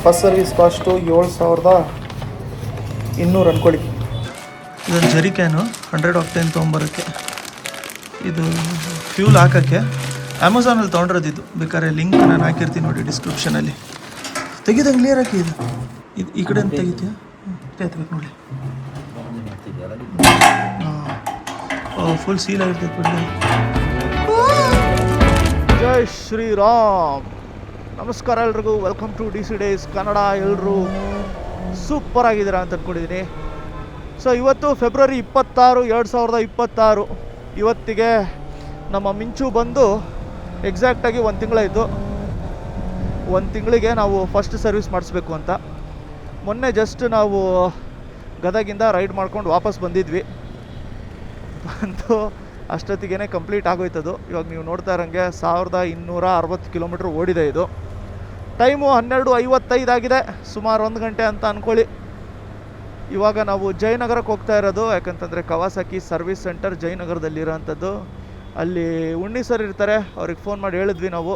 First service cost 7,200 ಅಂದ್ಕೊಳ್ಳಿ. ಇದೊಂದು ಜರಿ ಕ್ಯಾನು 100 ಆಕ್ಟೇನ್ ತೊಗೊಂಬರೋಕ್ಕೆ. ಇದು ಫ್ಯೂಲ್ ಹಾಕೋಕ್ಕೆ ಅಮೆಝಾನಲ್ಲಿ ತೊಗೊಂಡಿರೋದು. ಇದು ಬೇಕಾದ್ರೆ ಲಿಂಕ್ ನಾನು ಹಾಕಿರ್ತೀನಿ ನೋಡಿ ಡಿಸ್ಕ್ರಿಪ್ಷನಲ್ಲಿ. ತೆಗಿದಂಗೆ ಕ್ಲಿಯರ್ ಹಾಕಿ. ಇದು ಈ ಕಡೆ ಅಂತ ತೆಗಿತೀಯ? ತೆಗಿಬೇಕು ನೋಡಿ. ಹಾಂ, ಫುಲ್ ಸೀಲ್ ಆಗಿರ್ತೈತೆ ಬಿಡಿ. ಜೈ ಶ್ರೀರಾಮ್. ನಮಸ್ಕಾರ ಎಲ್ರಿಗೂ. Welcome to DC days Kannada. ಎಲ್ಲರೂ ಸೂಪರ್ ಆಗಿದ್ದೀರಾ ಅಂತ ಅಂದ್ಕೊಂಡಿದ್ದೀನಿ. ಸೊ ಇವತ್ತು ಫೆಬ್ರವರಿ 26, 2026. ಇವತ್ತಿಗೆ ನಮ್ಮ ಮಿಂಚು ಬಂದು ಎಕ್ಸಾಕ್ಟಾಗಿ 1 ತಿಂಗಳಾಯಿತು. 1 ತಿಂಗಳಿಗೆ ನಾವು ಫಸ್ಟ್ ಸರ್ವಿಸ್ ಮಾಡಿಸ್ಬೇಕು ಅಂತ. ಮೊನ್ನೆ ಜಸ್ಟ್ ನಾವು ಗದಗಿಂದ ರೈಡ್ ಮಾಡ್ಕೊಂಡು ವಾಪಸ್ ಬಂದಿದ್ವಿ. ಅಷ್ಟೊತ್ತಿಗೆ ಕಂಪ್ಲೀಟ್ ಆಗೋಯ್ತದು. ಇವಾಗ ನೀವು ನೋಡ್ತಾ ಇರೋಂಗೆ 1260 ಕಿಲೋಮೀಟ್ರ್ ಓಡಿದೆ. ಇದು ಟೈಮು 12:55 ಆಗಿದೆ. ಸುಮಾರು 1 ಗಂಟೆ ಅಂತ ಅಂದ್ಕೊಳ್ಳಿ. ಇವಾಗ ನಾವು ಜಯನಗರಕ್ಕೆ ಹೋಗ್ತಾ ಇರೋದು. ಯಾಕಂತಂದರೆ ಕವಾಸಾಕಿ ಸರ್ವಿಸ್ ಸೆಂಟರ್ ಜಯನಗರದಲ್ಲಿರೋಂಥದ್ದು. ಅಲ್ಲಿ ಉಣ್ಣಿ ಸರ್ ಇರ್ತಾರೆ. ಅವ್ರಿಗೆ ಫೋನ್ ಮಾಡಿ ಹೇಳಿದ್ವಿ ನಾವು,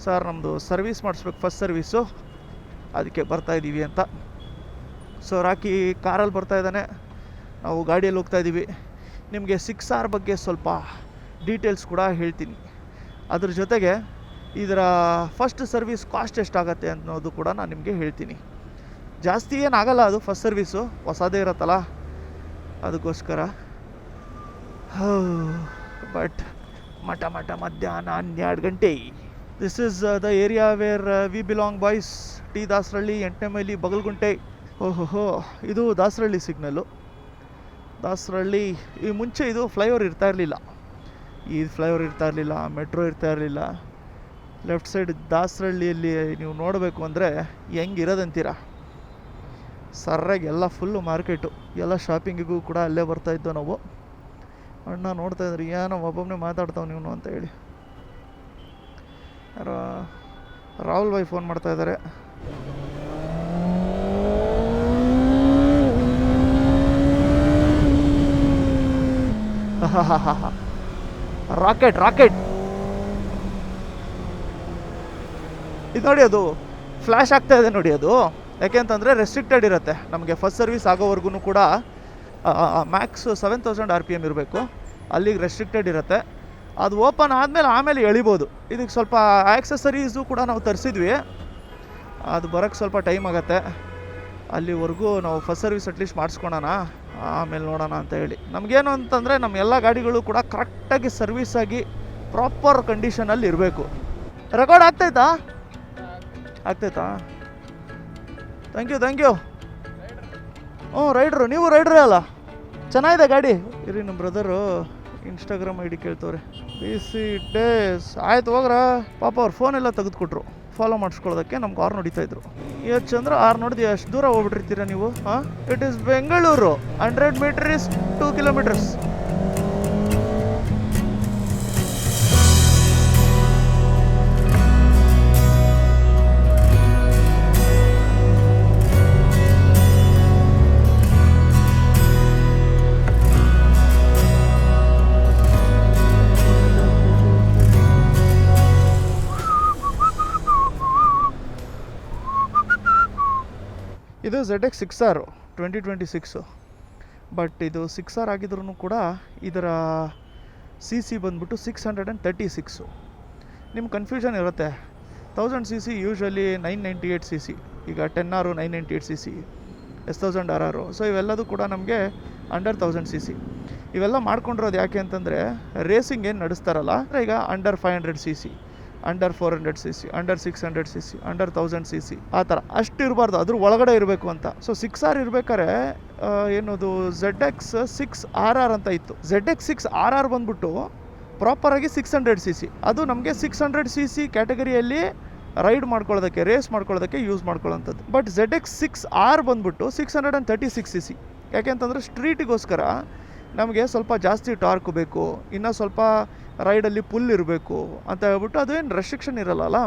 ಸರ್ ನಮ್ಮದು ಸರ್ವಿಸ್ ಮಾಡಿಸ್ಬೇಕು, ಫಸ್ಟ್ ಸರ್ವೀಸು, ಅದಕ್ಕೆ ಬರ್ತಾಯಿದ್ದೀವಿ ಅಂತ. ಸೊ ರಾಕಿ ಕಾರಲ್ಲಿ ಬರ್ತಾಯಿದ್ದಾನೆ, ನಾವು ಗಾಡಿಯಲ್ಲಿ ಹೋಗ್ತಾಯಿದ್ದೀವಿ. ನಿಮಗೆ 6R ಬಗ್ಗೆ ಸ್ವಲ್ಪ ಡೀಟೇಲ್ಸ್ ಕೂಡ ಹೇಳ್ತೀನಿ. ಅದ್ರ ಜೊತೆಗೆ ಇದರ ಫಸ್ಟ್ ಸರ್ವಿಸ್ ಕಾಸ್ಟ್ ಎಷ್ಟಾಗತ್ತೆ ಅನ್ನೋದು ಕೂಡ ನಾನು ನಿಮಗೆ ಹೇಳ್ತೀನಿ. ಜಾಸ್ತಿ ಏನಾಗಲ್ಲ, ಅದು ಫಸ್ಟ್ ಸರ್ವೀಸು ಹೊಸದೇ ಇರತ್ತಲ್ಲ, ಅದಕ್ಕೋಸ್ಕರ. ಬಟ್ ಮಧ್ಯಾಹ್ನ 12 ಗಂಟೆ. This is the area where we belong boys. T Dasarahalli, 8ನೇ ಮೈಲಿ, ಬಗಲ್ಗುಂಟೆ. ಓಹೋ, ಇದು ದಾಸರಳ್ಳಿ ಸಿಗ್ನಲ್ಲು. ದಾಸರಳ್ಳಿ ಈ ಮುಂಚೆ ಇದು ಫ್ಲೈಓವರ್ ಇರ್ತಾ ಇರಲಿಲ್ಲ. ಈ ಫ್ಲೈಓವರ್ ಇರ್ತಾ ಇರಲಿಲ್ಲ, ಮೆಟ್ರೋ ಇರ್ತಾ ಇರಲಿಲ್ಲ. ಲೆಫ್ಟ್ ಸೈಡ್ ದಾಸರಳ್ಳಿಯಲ್ಲಿ ನೀವು ನೋಡಬೇಕು ಅಂದರೆ ಹೆಂಗಿರೋದಂತೀರ, ಸರ್ರಾಗಿ ಎಲ್ಲ ಫುಲ್ಲು ಮಾರ್ಕೆಟು, ಎಲ್ಲ ಶಾಪಿಂಗಿಗೂ ಕೂಡ ಅಲ್ಲೇ ಬರ್ತಾಯಿದ್ದೋ ನಾವು. ಅಣ್ಣ ನೋಡ್ತಾ ಇದ್ರಿ, ಏನೋ ಒಬ್ಬೊಬ್ಬನೇ ಮಾತಾಡ್ತಾವೆ ನೀವು ಅಂತ ಹೇಳಿ. ರಾಹುಲ್ ಭಾಯ್ ಫೋನ್ ಮಾಡ್ತಾ ಇದ್ದಾರೆ. ರಾಕೆಟ್ ಇದು ನೋಡಿ, ಅದು ಫ್ಲ್ಯಾಶ್ ಆಗ್ತಾ ಇದೆ ನೋಡಿ. ಅದು ಯಾಕೆ ಅಂತಂದರೆ ರೆಸ್ಟ್ರಿಕ್ಟೆಡ್ ಇರುತ್ತೆ. ನಮಗೆ ಫಸ್ಟ್ ಸರ್ವಿಸ್ ಆಗೋವರೆಗೂ ಕೂಡ ಮ್ಯಾಕ್ಸ್ 7000 RPM ಇರಬೇಕು. ಅಲ್ಲಿಗೆ ರೆಸ್ಟ್ರಿಕ್ಟೆಡ್ ಇರುತ್ತೆ. ಅದು ಓಪನ್ ಆಮೇಲೆ ಎಳಿಬೋದು. ಇದಕ್ಕೆ ಸ್ವಲ್ಪ ಆಕ್ಸೆಸರೀಸು ಕೂಡ ನಾವು ತರಿಸಿದ್ವಿ. ಅದು ಬರೋಕ್ಕೆ ಸ್ವಲ್ಪ ಟೈಮ್ ಆಗುತ್ತೆ. ಅಲ್ಲಿವರೆಗೂ ನಾವು ಫಸ್ಟ್ ಸರ್ವಿಸ್ ಅಟ್ಲೀಸ್ಟ್ ಮಾಡಿಸ್ಕೊಳೋಣ, ಆಮೇಲೆ ನೋಡೋಣ ಅಂತ ಹೇಳಿ. ನಮಗೇನು ಅಂತಂದರೆ ನಮ್ಮ ಎಲ್ಲ ಗಾಡಿಗಳು ಕೂಡ ಕರೆಕ್ಟಾಗಿ ಸರ್ವಿಸ್ ಆಗಿ ಪ್ರಾಪರ್ ಕಂಡೀಷನಲ್ಲಿ ಇರಬೇಕು. ರೆಕಾರ್ಡ್ ಆಗ್ತೈತಾ? Thank you. ರೈಡ್ರು, ನೀವು ರೈಡ್ರೇ ಅಲ್ಲ? ಚೆನ್ನಾಗಿದೆ ಗಾಡಿ. ಇರಿ, ನಮ್ಮ brother Instagram ID ಕೇಳ್ತವ್ರೆ. DC days ಆಯ್ತು ಹೋಗ್ರ. ಪಾಪ ಅವ್ರು ಫೋನೆಲ್ಲ ತೆಗೆದುಕೊಟ್ರು ಫಾಲೋ ಮಾಡಿಸ್ಕೊಳ್ಳೋದಕ್ಕೆ. ನಮ್ಗೆ ಆರ್ ನೋಡಿತಾಯಿದ್ರು. ಎಷ್ಟು ಚಂದ್ರ ಆರ್ ನೋಡಿದ್ವಿ. ಅಷ್ಟು ದೂರ ಹೋಗ್ಬಿಟ್ಟಿರ್ತೀರಾ ನೀವು? ಹಾಂ, it is Bengaluru. 100 metre is 2 kilometres. ಇದು ZX 6R 2026. ಬಟ್ ಇದು 6R ಆಗಿದ್ರೂ ಕೂಡ ಇದರ CC ಬಂದ್ಬಿಟ್ಟು 636. ನಿಮ್ಮ ಕನ್ಫ್ಯೂಷನ್ ಇರುತ್ತೆ. 1000 cc ಯೂಶ್ವಲಿ 998 cc. ಈಗ 10R 998 cc, S1000 RR. So ಇವೆಲ್ಲದೂ ಕೂಡ ನಮಗೆ ಅಂಡರ್ 1000 cc. ಇವೆಲ್ಲ ಮಾಡ್ಕೊಂಡಿರೋದು ಯಾಕೆ ಅಂತಂದರೆ, ರೇಸಿಂಗ್ ಏನು ನಡೆಸ್ತಾರಲ್ಲ, ಈಗ under 500 cc, under 400 cc, under 600 cc, under 1000 cc, ಆ ಥರ ಅಷ್ಟು ಇರಬಾರ್ದು, ಅದ್ರ ಒಳಗಡೆ ಇರಬೇಕು ಅಂತ. ಸೊ 6R ಇರ್ಬೇಕಾದ್ರೆ ಏನದು ZX 6RR ಅಂತ ಇತ್ತು. ZX 6RR ಬಂದ್ಬಿಟ್ಟು ಪ್ರಾಪರಾಗಿ 600 cc. ಅದು ನಮಗೆ 600 cc ಕ್ಯಾಟಗರಿಯಲ್ಲಿ ರೈಡ್ ಮಾಡ್ಕೊಳ್ಳೋದಕ್ಕೆ, ರೇಸ್ ಮಾಡ್ಕೊಳ್ಳೋದಕ್ಕೆ ಯೂಸ್ ಮಾಡ್ಕೊಳ್ಳೋಂಥದ್ದು. ಬಟ್ ZX 6R ಬಂದ್ಬಿಟ್ಟು 636 cc. ಯಾಕೆಂತಂದರೆ ಸ್ಟ್ರೀಟಿಗೋಸ್ಕರ ನಮಗೆ ಸ್ವಲ್ಪ ಜಾಸ್ತಿ ಟಾರ್ಕ್ ಬೇಕು, ಇನ್ನೂ ಸ್ವಲ್ಪ ರೈಡಲ್ಲಿ ಪುಲ್ ಇರಬೇಕು ಅಂತ ಹೇಳ್ಬಿಟ್ಟು, ಅದೇನು ರೆಸ್ಟ್ರಿಕ್ಷನ್ ಇರಲ್ಲ,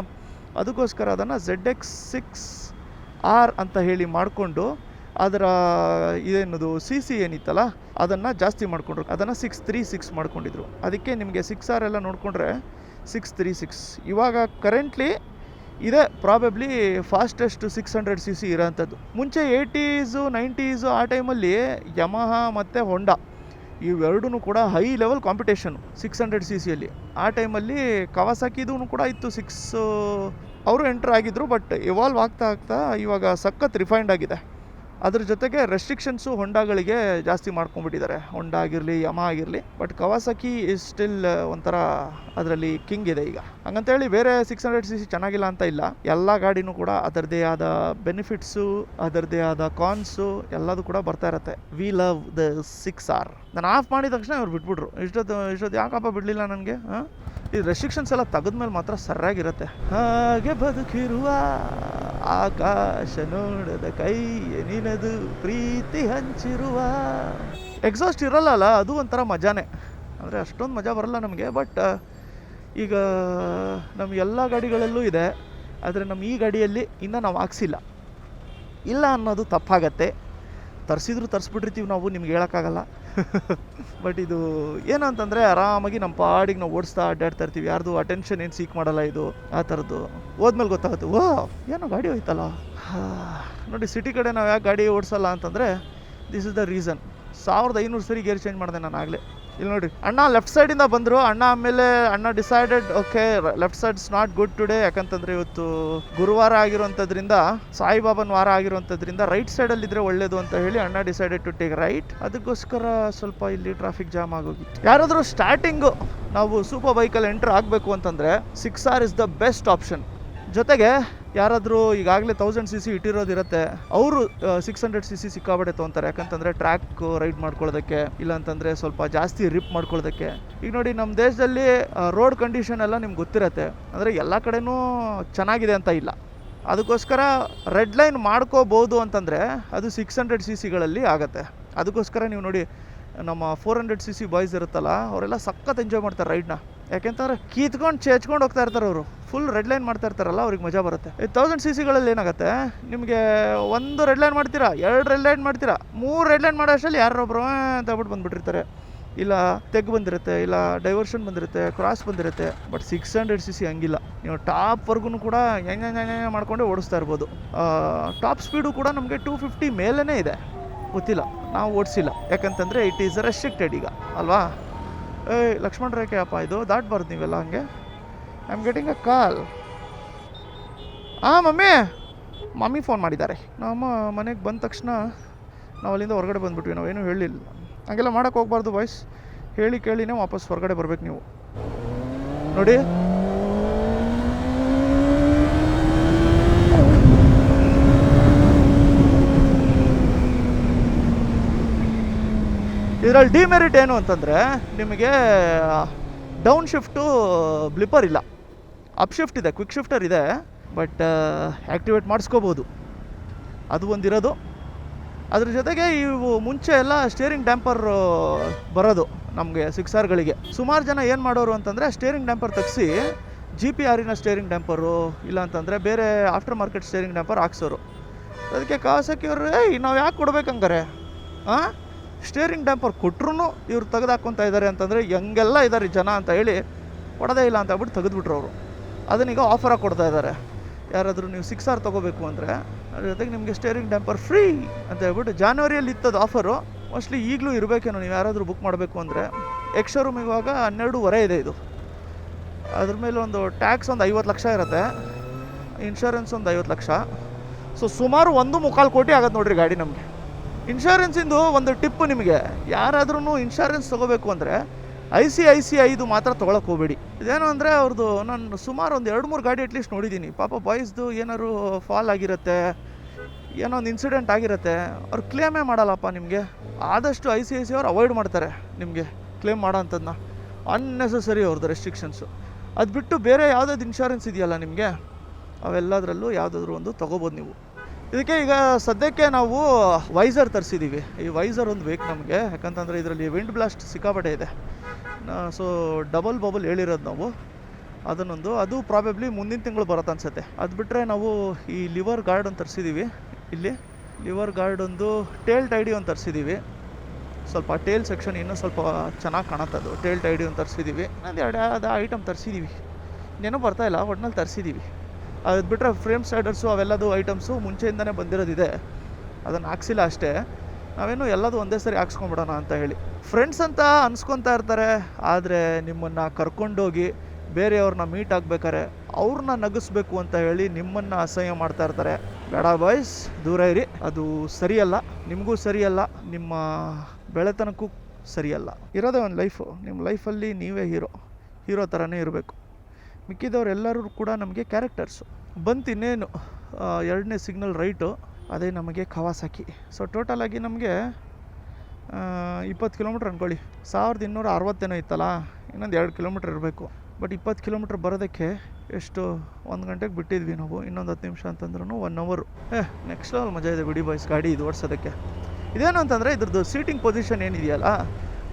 ಅದಕ್ಕೋಸ್ಕರ ಅದನ್ನು ZX 6R ಅಂತ ಹೇಳಿ ಮಾಡಿಕೊಂಡು ಅದರ ಇದೇನದು CC ಏನಿತ್ತಲ್ಲ ಅದನ್ನು ಜಾಸ್ತಿ ಮಾಡಿಕೊಂಡ್ರು. ಅದನ್ನು 636 ಮಾಡ್ಕೊಂಡಿದ್ರು. ಅದಕ್ಕೆ ನಿಮಗೆ 6R ಎಲ್ಲ ನೋಡಿಕೊಂಡ್ರೆ 636. ಇವಾಗ ಕರೆಂಟ್ಲಿ ಇದೇ ಪ್ರಾಬಬ್ಲಿ ಫಾಸ್ಟೆಸ್ಟ್ 600 ಸಿ ಸಿ ಇರೋಂಥದ್ದು. ಮುಂಚೆ 80s 90s ಆ ಟೈಮಲ್ಲಿ ಯಮಹ ಮತ್ತು ಹೊಂಡಾ ಇವೆರಡೂ ಕೂಡ ಹೈ ಲೆವೆಲ್ ಕಾಂಪಿಟೇಷನು 600 ಸಿ ಸಿಯಲ್ಲಿ. ಆ ಟೈಮಲ್ಲಿ ಕವಾಸಾಕಿದೂ ಕೂಡ ಇತ್ತು 6. ಅವರು ಎಂಟ್ರ್ ಆಗಿದ್ರು, ಬಟ್ ಎವಾಲ್ವ್ ಆಗ್ತಾ ಆಗ್ತಾ ಇವಾಗ ಸಖತ್ ರಿಫೈನ್ಡ್ ಆಗಿದೆ. ಅದ್ರ ಜೊತೆಗೆ ರೆಸ್ಟ್ರಿಕ್ಷನ್ಸು ಹೊಂಡಾಗಳಿಗೆ ಜಾಸ್ತಿ ಮಾಡ್ಕೊಂಡ್ಬಿಟ್ಟಿದ್ದಾರೆ, ಹೊಂಡಾ ಆಗಿರಲಿ ಯಮಹ ಆಗಿರಲಿ. ಬಟ್ ಕವಾಸಕಿ ಇಸ್ ಸ್ಟಿಲ್ ಒಂಥರ ಅದರಲ್ಲಿ ಕಿಂಗ್ ಇದೆ ಈಗ. ಹಂಗಂತೇಳಿ ಬೇರೆ 600 ಸಿ ಸಿ ಚೆನ್ನಾಗಿಲ್ಲ ಅಂತ ಇಲ್ಲ. ಎಲ್ಲ ಗಾಡಿನೂ ಕೂಡ ಅದರದ್ದೇ ಆದ ಬೆನಿಫಿಟ್ಸು, ಅದರದ್ದೇ ಆದ ಕಾನ್ಸು ಎಲ್ಲದೂ ಕೂಡ ಬರ್ತಾ ಇರತ್ತೆ. We love the 6R. ನಾನು ಆಫ್ ಮಾಡಿದ ತಕ್ಷಣ ಅವ್ರು ಬಿಟ್ಬಿಟ್ರು. ಇಷ್ಟೊತ್ತು ಯಾಕಪ್ಪ ಬಿಡಲಿಲ್ಲ ನನಗೆ? ಈ ರೆಸ್ಟ್ರಿಕ್ಷನ್ಸ್ ಎಲ್ಲ ತೆಗೆದ್ಮೇಲೆ ಮಾತ್ರ ಸರಿಯಾಗಿರುತ್ತೆ. ಹಾಗೆ ಬದುಕಿರುವ ಆಕಾಶ ನೋಡದ ಕೈ ನಿನದು ಪ್ರೀತಿ ಹಂಚಿರುವ. ಎಕ್ಸಾಸ್ಟ್ ಇರಲ್ಲ, ಅದು ಒಂಥರ ಮಜಾನೇ. ಅಂದರೆ ಅಷ್ಟೊಂದು ಮಜಾ ಬರಲ್ಲ ನಮಗೆ. ಬಟ್ ಈಗ ನಮ್ಮ ಎಲ್ಲ ಗಾಡಿಗಳಲ್ಲೂ ಇದೆ, ಆದರೆ ನಮ್ಮ ಈ ಗಾಡಿಯಲ್ಲಿ ಇನ್ನೂ ನಾವು ಹಾಕ್ಸಿಲ್ಲ. ಇಲ್ಲ ಅನ್ನೋದು ತಪ್ಪಾಗತ್ತೆ. ತರಿಸ್ಬಿಟ್ಟಿರ್ತೀವಿ ನಾವು, ನಿಮ್ಗೆ ಹೇಳೋಕ್ಕಾಗಲ್ಲ. ಬಟ್ ಇದು ಏನು ಅಂತಂದರೆ ಆರಾಮಾಗಿ ನಮ್ಮ ಪಾಡಿಗೆ ನಾವು ಓಡಿಸ್ತಾ ಅಡ್ಡಾಡ್ತಾ ಇರ್ತೀವಿ. ಯಾರ್ದು ಅಟೆನ್ಷನ್ ಏನು ಸೀಕ್ ಮಾಡಲ್ಲ ಇದು. ಆ ಥರದ್ದು ಹೋದ್ಮೇಲೆ ಗೊತ್ತಾಗುತ್ತೆ, ಓ ಏನೋ ಗಾಡಿ ಹೋಯ್ತಲ್ಲ. ನೋಡಿ, ಸಿಟಿ ಕಡೆ ನಾವು ಯಾಕೆ ಗಾಡಿ ಓಡಿಸಲ್ಲ ಅಂತಂದರೆ ದಿಸ್ ಇಸ್ ದ ರೀಸನ್. 1500 ಸರಿ ಗೇರ್ ಚೇಂಜ್ ಮಾಡಿದೆ ನಾನು ಆಗಲೇ. ಇಲ್ಲಿ ನೋಡಿ, ಅಣ್ಣ ಲೆಫ್ಟ್ ಸೈಡಿಂದ ಬಂದರು. ಆಮೇಲೆ ಅಣ್ಣ decided okay left sides not good today, ಯಾಕಂತಂದರೆ ಇವತ್ತು ಗುರುವಾರ ಆಗಿರುವಂಥದ್ರಿಂದ, ಸಾಯಿಬಾಬನ್ ವಾರ ಆಗಿರುವಂಥದ್ರಿಂದ ರೈಟ್ ಸೈಡಲ್ಲಿದ್ದರೆ ಒಳ್ಳೇದು ಅಂತ ಹೇಳಿ ಅಣ್ಣ ಡಿಸೈಡೆಡ್ ಟು ಟೇಕ್ ರೈಟ್. ಅದಕ್ಕೋಸ್ಕರ ಸ್ವಲ್ಪ ಇಲ್ಲಿ ಟ್ರಾಫಿಕ್ ಜಾಮ್ ಆಗೋಗಿತ್ತು. ಯಾರಾದರೂ ಸ್ಟಾರ್ಟಿಂಗು ನಾವು ಸೂಪರ್ ಬೈಕಲ್ಲಿ ಎಂಟ್ರ್ ಆಗಬೇಕು ಅಂತಂದರೆ 6R is the best option. ಜೊತೆಗೆ ಯಾರಾದರೂ ಈಗಾಗಲೇ 1000 ಸಿ ಸಿ ಇಟ್ಟಿರೋದಿರುತ್ತೆ, ಅವರು 600 ಸಿ ಸಿ ಸಿಕ್ಕಾಬಟ್ಟೆ ತೊಗೊತಾರೆ. ಯಾಕಂತಂದರೆ ಟ್ರ್ಯಾಕ್ ರೈಡ್ ಮಾಡ್ಕೊಳ್ಳೋದಕ್ಕೆ, ಇಲ್ಲಾಂತಂದರೆ ಸ್ವಲ್ಪ ಜಾಸ್ತಿ ರಿಪ್ ಮಾಡ್ಕೊಳ್ಳೋದಕ್ಕೆ. ಈಗ ನೋಡಿ, ನಮ್ಮ ದೇಶದಲ್ಲಿ ರೋಡ್ ಕಂಡೀಷನ್ ಎಲ್ಲ ನಿಮ್ಗೆ ಗೊತ್ತಿರತ್ತೆ. ಅಂದರೆ ಎಲ್ಲ ಕಡೆನೂ ಚೆನ್ನಾಗಿದೆ ಅಂತ ಇಲ್ಲ. ಅದಕ್ಕೋಸ್ಕರ ರೆಡ್ ಲೈನ್ ಮಾಡ್ಕೋಬೋದು ಅಂತಂದರೆ ಅದು 600 ಸಿ ಸಿಗಳಲ್ಲಿ ಆಗುತ್ತೆ. ಅದಕ್ಕೋಸ್ಕರ ನೀವು ನೋಡಿ, ನಮ್ಮ 400 ಸಿ ಸಿ ಬಾಯ್ಸ್ ಇರುತ್ತಲ್ಲ, ಅವರೆಲ್ಲ ಸಖತ್ ಎಂಜಾಯ್ ಮಾಡ್ತಾರೆ ರೈಡ್ನ. ಯಾಕೆಂತಂದರೆ ಕೀತ್ಕೊಂಡು ಚೇಚ್ಕೊಂಡು ಹೋಗ್ತಾ ಇರ್ತಾರೆ ಅವರು. ಫುಲ್ ರೆಡ್ ಲೈನ್ ಮಾಡ್ತಾ ಇರ್ತಾರಲ್ಲ, ಅವ್ರಿಗೆ ಮಜಾ ಬರುತ್ತೆ. 1000 ಸಿ ಸಿಗಳಲ್ಲಿ ಏನಾಗುತ್ತೆ, ನಿಮಗೆ 1 ರೆಡ್ ಲೈನ್ ಮಾಡ್ತೀರಾ, 2 ರೆಡ್ ಲೈನ್ ಮಾಡ್ತೀರಾ, 3 ರೆಡ್ ಲೈನ್ ಮಾಡೋ ಅಷ್ಟರಲ್ಲಿ ಯಾರೊಬ್ಬರು ಅಂತ ಹೇಳ್ಬಿಟ್ಟು ಬಂದುಬಿಟ್ಟಿರ್ತಾರೆ. ಇಲ್ಲ ತೆಗ್ ಬಂದಿರುತ್ತೆ, ಇಲ್ಲ ಡೈವರ್ಷನ್ ಬಂದಿರುತ್ತೆ, ಕ್ರಾಸ್ ಬಂದಿರುತ್ತೆ. ಬಟ್ 600 ಸಿ ಸಿ ಹಂಗಿಲ್ಲ. ನೀವು ಟಾಪ್ವರೆಗೂ ಕೂಡ ಹೆಂಗೆ ಮಾಡ್ಕೊಂಡೆ ಓಡಿಸ್ತಾ ಇರ್ಬೋದು. ಟಾಪ್ ಸ್ಪೀಡು ಕೂಡ ನಮಗೆ 250 ಮೇಲೇ ಇದೆ. ಗೊತ್ತಿಲ್ಲ, ನಾವು ಓಡಿಸಿಲ್ಲ. ಯಾಕಂತಂದರೆ ಇಟ್ ಈಸ್ ರೆಸ್ಟ್ರಿಕ್ಟೆಡ್ ಈಗ ಅಲ್ವಾ. ಲಕ್ಷ್ಮಣ ರೇಖೆ ಅಪ್ಪ, ಇದು ದಾಟಬಾರ್ದು ನೀವೆಲ್ಲ ಹಂಗೆ. I am getting a call. Mummy phone ಮಾಡಿದ್ದಾರೆ. ನಮ್ಮ ಮನೆಗೆ ಬಂದ ತಕ್ಷಣ ನಾವು ಅಲ್ಲಿಂದ ಹೊರಗಡೆ ಬಂದುಬಿಟ್ವಿ. ನಾವೇನು ಹೇಳಿಲ್ಲ. ಹಂಗೆಲ್ಲ ಮಾಡೋಕ್ಕೆ ಹೋಗ್ಬಾರ್ದು ಬಾಯ್ಸ್. ಹೇಳಿ ಕೇಳಿನೇ ವಾಪಸ್ ಹೊರಗಡೆ ಬರ್ಬೇಕು ನೀವು. ನೋಡಿ, ಇದರಲ್ಲಿ ಡಿಮೆರಿಟ್ ಏನು ಅಂತಂದರೆ, ನಿಮಗೆ ಡೌನ್ ಶಿಫ್ಟು ಬ್ಲಿಪ್ಪರ್ ಇಲ್ಲ. ಅಪ್ ಶಿಫ್ಟ್ ಇದೆ, ಕ್ವಿಕ್ ಶಿಫ್ಟರ್ ಇದೆ. ಬಟ್ ಆ್ಯಕ್ಟಿವೇಟ್ ಮಾಡಿಸ್ಕೋಬೋದು, ಅದು ಒಂದಿರೋದು. ಅದ್ರ ಜೊತೆಗೆ ಇವು ಮುಂಚೆ ಎಲ್ಲ ಸ್ಟೇರಿಂಗ್ ಡ್ಯಾಂಪರ್ ಬರೋದು ನಮಗೆ 6Rಗಳಿಗೆ. ಸುಮಾರು ಜನ ಏನು ಮಾಡೋರು ಅಂತಂದರೆ, ಸ್ಟೇರಿಂಗ್ ಡ್ಯಾಂಪರ್ ತೆಗೆಸಿ GPRನ ಸ್ಟೇರಿಂಗ್ ಡ್ಯಾಂಪರು, ಇಲ್ಲ ಅಂತಂದರೆ ಬೇರೆ ಆಫ್ಟರ್ ಮಾರ್ಕೆಟ್ ಸ್ಟೇರಿಂಗ್ ಡ್ಯಾಂಪರ್ ಹಾಕ್ಸೋರು. ಅದಕ್ಕೆ ಕಾವಾಸಾಕಿಯವರು ನಾವು ಯಾಕೆ ಕೊಡ್ಬೇಕಂಗಾರೆ? ಸ್ಟೇರಿಂಗ್ ಡ್ಯಾಂಪರ್ ಕೊಟ್ಟರು ಇವ್ರು ತೆಗೆದಾಕ್ಕೊತಾ ಇದ್ದಾರೆ ಅಂತಂದರೆ ಹೆಂಗೆಲ್ಲ ಇದ್ದಾರೆ ಜನ ಅಂತ ಹೇಳಿ ಕೊಡೋದೇ ಇಲ್ಲ ಅಂತ ಹೇಳ್ಬಿಟ್ಟು ತೆಗೆದುಬಿಟ್ರು ಅವರು. ಅದನ್ನೀಗ ಆಫರಾಗಿ ಕೊಡ್ತಾ ಇದ್ದಾರೆ. ಯಾರಾದರೂ ನೀವು 6R ತೊಗೋಬೇಕು ಅಂದರೆ ಅದ್ರ ಜೊತೆಗೆ ನಿಮಗೆ ಸ್ಟೇರಿಂಗ್ ಡ್ಯಾಂಪರ್ ಫ್ರೀ ಅಂತ ಹೇಳ್ಬಿಟ್ಟು ಜಾನ್ವರಿಯಲ್ಲಿ ಇತ್ತದು ಆಫರು. ಮೋಸ್ಟ್ಲಿ ಈಗಲೂ ಇರಬೇಕೇನೋ, ನೀವು ಯಾರಾದರೂ ಬುಕ್ ಮಾಡಬೇಕು ಅಂದರೆ. ಎಕ್ಸ್ ಶೋರೂಮ್ ಇವಾಗ 12.5 ಇದೆ ಇದು. ಅದ್ರ ಮೇಲೆ ಒಂದು ಟ್ಯಾಕ್ಸ್ ಒಂದು 50 ಲಕ್ಷ ಇರುತ್ತೆ, ಇನ್ಶೂರೆನ್ಸ್ ಒಂದು 50 ಲಕ್ಷ. ಸೊ ಸುಮಾರು 1.25 ಕೋಟಿ ಆಗುತ್ತೆ ನೋಡಿರಿ ಗಾಡಿ ನಮಗೆ. ಇನ್ಶೂರೆನ್ಸಿಂದು ಒಂದು ಟಿಪ್ಪು ನಿಮಗೆ, ಯಾರಾದ್ರೂ ಇನ್ಶೂರೆನ್ಸ್ ತೊಗೋಬೇಕು ಅಂದರೆ ICICIದು ಮಾತ್ರ ತೊಗೊಳಕ್ಕೆ ಹೋಗಬೇಡಿ. ಇದೇನು ಅಂದರೆ ಅವ್ರದ್ದು, ನಾನು ಸುಮಾರು ಒಂದು 2-3 ಗಾಡಿ ಅಟ್ಲೀಸ್ಟ್ ನೋಡಿದ್ದೀನಿ. ಪಾಪ ಬಾಯ್ಸ್ದು ಏನಾದ್ರು ಫಾಲ್ ಆಗಿರುತ್ತೆ, ಏನೋ ಒಂದು ಇನ್ಸಿಡೆಂಟ್ ಆಗಿರುತ್ತೆ, ಅವ್ರು ಕ್ಲೇಮೇ ಮಾಡಲ್ಲಪ್ಪ ನಿಮಗೆ. ಆದಷ್ಟು ICICI ಅವ್ರು ಅವಾಯ್ಡ್ ಮಾಡ್ತಾರೆ ನಿಮಗೆ ಕ್ಲೇಮ್ ಮಾಡೋ ಅಂಥದ್ದನ್ನ. ಅನ್ನೆಸಸರಿ ಅವ್ರದ್ದು ರೆಸ್ಟ್ರಿಕ್ಷನ್ಸು. ಅದು ಬಿಟ್ಟು ಬೇರೆ ಯಾವುದಾದ್ರು ಇನ್ಶೂರೆನ್ಸ್ ಇದೆಯಲ್ಲ ನಿಮಗೆ, ಅವೆಲ್ಲದರಲ್ಲೂ ಯಾವುದಾದ್ರೂ ಒಂದು ತೊಗೋಬೋದು ನೀವು. ಇದಕ್ಕೆ ಈಗ ಸದ್ಯಕ್ಕೆ ನಾವು ವೈಸರ್ ತರಿಸಿದ್ದೀವಿ. ಈ ವೈಸರ್ ಒಂದು ಬೇಕು ನಮಗೆ, ಯಾಕಂತಂದರೆ ಇದರಲ್ಲಿ ವಿಂಡ್ ಬ್ಲಾಸ್ಟ್ ಸಿಕ್ಕಾಪಟ್ಟೆ ಇದೆ. ಸೊ ಡಬಲ್ ಬಬಲ್ ಹೇಳಿರೋದು ನಾವು ಅದನ್ನೊಂದು, ಅದು ಪ್ರಾಬಬ್ಲಿ ಮುಂದಿನ ತಿಂಗಳು ಬರುತ್ತೆ ಅನಿಸುತ್ತೆ. ಅದು ಬಿಟ್ಟರೆ ನಾವು ಈ ಲಿವರ್ ಗಾರ್ಡ್ ಒಂದು ತರಿಸಿದ್ದೀವಿ. ಇಲ್ಲಿ ಲಿವರ್ ಗಾರ್ಡ್ ಒಂದು, ಟೇಲ್ ಟೈಡಿ ಒಂದು ತರಿಸಿದ್ದೀವಿ. ಸ್ವಲ್ಪ ಟೇಲ್ ಸೆಕ್ಷನ್ ಇನ್ನೂ ಸ್ವಲ್ಪ ಚೆನ್ನಾಗಿ ಕಾಣುತ್ತದು. ಟೇಲ್ ಟೈಡಿ ಒಂದು ತರಿಸಿದ್ದೀವಿ. ಅದು ಐಟಮ್ ತರಿಸಿದ್ದೀವಿ, ಇನ್ನೇನೋ ಬರ್ತಾಯಿಲ್ಲ, ಒಟ್ನಲ್ಲಿ ತರಿಸಿದ್ದೀವಿ. ಅದು ಬಿಟ್ಟರೆ ಫ್ರೇಮ್ ಸ್ಲೈಡರ್ಸು ಅವೆಲ್ಲದು ಐಟಮ್ಸು ಮುಂಚೆಯಿಂದನೇ ಬಂದಿರೋದಿದೆ, ಅದನ್ನು ಹಾಕ್ಸಿಲ್ಲ ಅಷ್ಟೇ. ನಾವೇನು ಎಲ್ಲದು ಒಂದೇ ಸರಿ ಹಾಕ್ಸ್ಕೊಂಬಿಡೋಣ ಅಂತ ಹೇಳಿ. ಫ್ರೆಂಡ್ಸ್ ಅಂತ ಅನ್ಸ್ಕೊತಾ ಇರ್ತಾರೆ, ಆದರೆ ನಿಮ್ಮನ್ನು ಕರ್ಕೊಂಡೋಗಿ ಬೇರೆಯವ್ರನ್ನ ಮೀಟ್ ಆಗಬೇಕಾರೆ ಅವ್ರನ್ನ ನಗಿಸ್ಬೇಕು ಅಂತ ಹೇಳಿ ನಿಮ್ಮನ್ನು ಅಸಹ್ಯ ಮಾಡ್ತಾ ಇರ್ತಾರೆ. ಬೇಡ ಬಾಯ್ಸ್, ದೂರ ಇರಿ. ಅದು ಸರಿಯಲ್ಲ, ನಿಮಗೂ ಸರಿಯಲ್ಲ, ನಿಮ್ಮ ಬೆಳೆತನಕ್ಕೂ ಸರಿಯಲ್ಲ. ಇರೋದೇ ಒಂದು ಲೈಫು, ನಿಮ್ಮ ಲೈಫಲ್ಲಿ ನೀವೇ ಹೀರೋ ಥರನೇ ಇರಬೇಕು. ಮಿಕ್ಕಿದವರೆಲ್ಲರೂ ಕೂಡ ನಮಗೆ ಕ್ಯಾರೆಕ್ಟರ್ಸು. ಬಂತು ಇನ್ನೇನು 2ನೇ ಸಿಗ್ನಲ್ ರೈಟು, ಅದೇ ನಮಗೆ ಕವಾಸಾಕಿ. ಸೊ ಟೋಟಲಾಗಿ ನಮಗೆ 20 ಕಿಲೋಮೀಟ್ರ್ ಅಂದ್ಕೊಳ್ಳಿ. 1260 ಇತ್ತಲ್ಲ, ಇನ್ನೊಂದು 2 ಕಿಲೋಮೀಟ್ರ್ ಇರಬೇಕು. ಬಟ್ 20 ಕಿಲೋಮೀಟ್ರ್ ಬರೋದಕ್ಕೆ ಎಷ್ಟು 1 ಗಂಟೆಗೆ ಬಿಟ್ಟಿದ್ವಿ ನಾವು, ಇನ್ನೊಂದು 10 ನಿಮಿಷ ಅಂತಂದ್ರೂ 1 ಅವರು. ನೆಕ್ಸ್ಟ್ ಲೆವೆಲ್ ಮಜಾ ಇದೆ ಬಿಡಿ ಬಾಯ್ಸ್ ಗಾಡಿ ಇದು ಓಡಿಸೋದಕ್ಕೆ. ಇದೇನು ಅಂತಂದರೆ ಇದ್ರದ್ದು ಸೀಟಿಂಗ್ ಪೊಸಿಷನ್ ಏನಿದೆಯಲ್ಲ,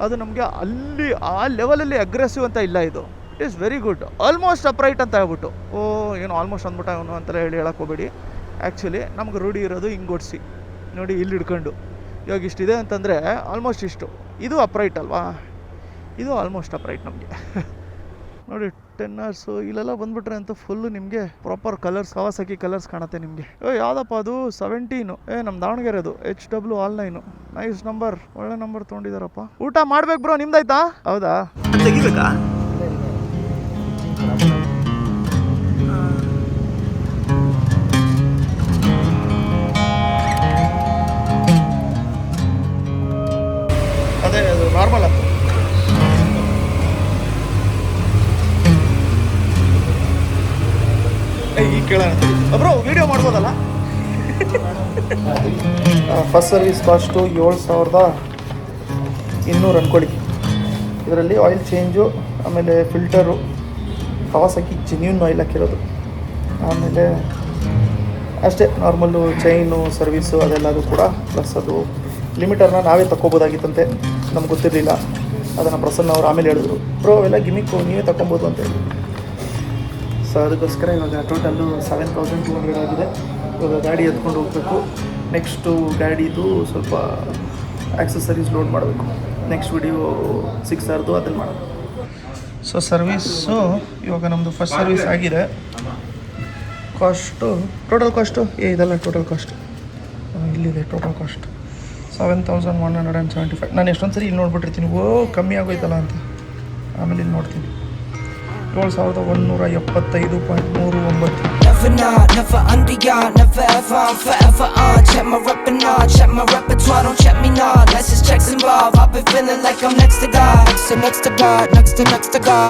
ಅದು ನಮಗೆ ಅಲ್ಲಿ ಆ ಲೆವೆಲಲ್ಲಿ ಅಗ್ರೆಸಿವ್ ಅಂತ ಇಲ್ಲ. ಇದು it is very good. Almost upright ಅಂತ ಹೇಳ್ಬಿಟ್ಟು, ಏನು ಆಲ್ಮೋಸ್ಟ್ ಅಂದ್ಬಿಟ್ಟ ಅವನು ಅಂತೆಲ್ಲ ಹೇಳಕ್ಕೆ ಹೋಗಬೇಡಿ. ಆ್ಯಕ್ಚುಲಿ ನಮ್ಗೆ ರೂಢಿ ಇರೋದು ಹಿಂಗೆ ಓಡಿಸಿ ನೋಡಿ, ಇಲ್ಲಿ ಹಿಡ್ಕೊಂಡು. ಇವಾಗ ಇಷ್ಟಿದೆ ಅಂತಂದರೆ ಆಲ್ಮೋಸ್ಟ್ ಇಷ್ಟು. ಇದು ಅಪ್ರೈಟ್ ಅಲ್ವಾ, ಇದು ಆಲ್ಮೋಸ್ಟ್ ಅಪ್ರೈಟ್ ನಮಗೆ. ನೋಡಿ 10 hours ಇಲ್ಲೆಲ್ಲ ಬಂದುಬಿಟ್ರೆ ಅಂತ ಫುಲ್ಲು ನಿಮಗೆ ಪ್ರಾಪರ್ ಕಲರ್ಸ್, ಕವಾಸಾಕಿ ಕಲರ್ಸ್ ಕಾಣುತ್ತೆ ನಿಮಗೆ. ಯಾವುದಪ್ಪ ಅದು 17, ನಮ್ಮ ದಾವಣಗೆರೆ ಅದು HW all 9. ನೈಸ್ ನಂಬರ್, ಒಳ್ಳೆ ನಂಬರ್ ತೊಗೊಂಡಿದ್ದಾರಪ್ಪ. ಊಟ ಮಾಡ್ಬೇಕು ಬ್ರೋ, ನಿಮ್ದಾಯ್ತಾ? ಹೌದಾ, ತೆಗಿಬೇಕಾ? ಅದೇ ಅದು ನಾರ್ಮಲ್ ಅದು. ಈಗ ಕೇಳೋಣ ಬ್ರೋ, ವಿಡಿಯೋ ಮಾಡ್ಬೋದಲ್ಲ? ಫಸ್ಟ್ ಸರ್ವಿಸ್ ಕಾಸ್ಟು 7,200 ಅಂದ್ಕೊಳ್ಳಿ. ಇದರಲ್ಲಿ ಆಯಿಲ್ ಚೇಂಜು, ಆಮೇಲೆ ಫಿಲ್ಟರು, ಕವಾಸಾಕಿ ಜೆನ್ಯೂನ್ ಆಯಿಲ್ ಹಾಕಿರೋದು, ಆಮೇಲೆ ಅಷ್ಟೇ ನಾರ್ಮಲ್ಲು ಚೈನು ಸರ್ವೀಸು ಅದೆಲ್ಲದು ಕೂಡ. ಪ್ಲಸ್ ಅದು ಲಿಮಿಟರ್ನ ನಾವೇ ತಗೋಬೋದಾಗಿತ್ತಂತೆ, ನಮ್ಗೆ ಗೊತ್ತಿರಲಿಲ್ಲ. ಅದನ್ನು ಪ್ರಸನ್ನ ಅವ್ರು ಆಮೇಲೆ ಹೇಳಿದ್ರು, ಬ್ರೋ ಅವೆಲ್ಲ ಗಿಮಿಕ್ಕು, ನೀವೇ ತಗೊಬೋದು ಅಂತ ಹೇಳಿ. ಸೊ ಅದಕ್ಕೋಸ್ಕರ ಇವಾಗ ಟೋಟಲ್ಲು 7,200 ಆಗಿದೆ. ಇವಾಗ ಗಾಡಿ ಎತ್ಕೊಂಡು ಹೋಗಬೇಕು. ನೆಕ್ಸ್ಟು ಗಾಡಿದು ಸ್ವಲ್ಪ ಆಕ್ಸೆಸರೀಸ್ ಲೋಡ್ ಮಾಡಬೇಕು. ನೆಕ್ಸ್ಟ್ ವಿಡಿಯೋ 6 hourದು ಅದನ್ನು ಮಾಡೋದು. ಸೊ ಸರ್ವೀಸು ಇವಾಗ ನಮ್ಮದು ಫಸ್ಟ್ ಸರ್ವೀಸ್ ಆಗಿದೆ. ಕಾಸ್ಟು, ಟೋಟಲ್ ಕಾಸ್ಟು ಇದೆಲ್ಲ ಟೋಟಲ್ ಕಾಸ್ಟ್ ಇಲ್ಲಿದೆ. Total cost 7,175. ನಾನು ಎಷ್ಟೊಂದು ಸರಿ ಇಲ್ಲಿ ನೋಡ್ಬಿಟ್ಟಿರ್ತೀನಿ, ಕಮ್ಮಿ ಆಗೋಯ್ತಲ್ಲ ಅಂತ. ಆಮೇಲೆ ಇಲ್ಲಿ ನೋಡ್ತೀನಿ 7,175.39. Never not, never under yard, never ever, I'm forever on. Check my rep and on, check my repertoire, don't check me not. Let's just checks involved, I've been feeling like I'm next to God. Next to God, next to God.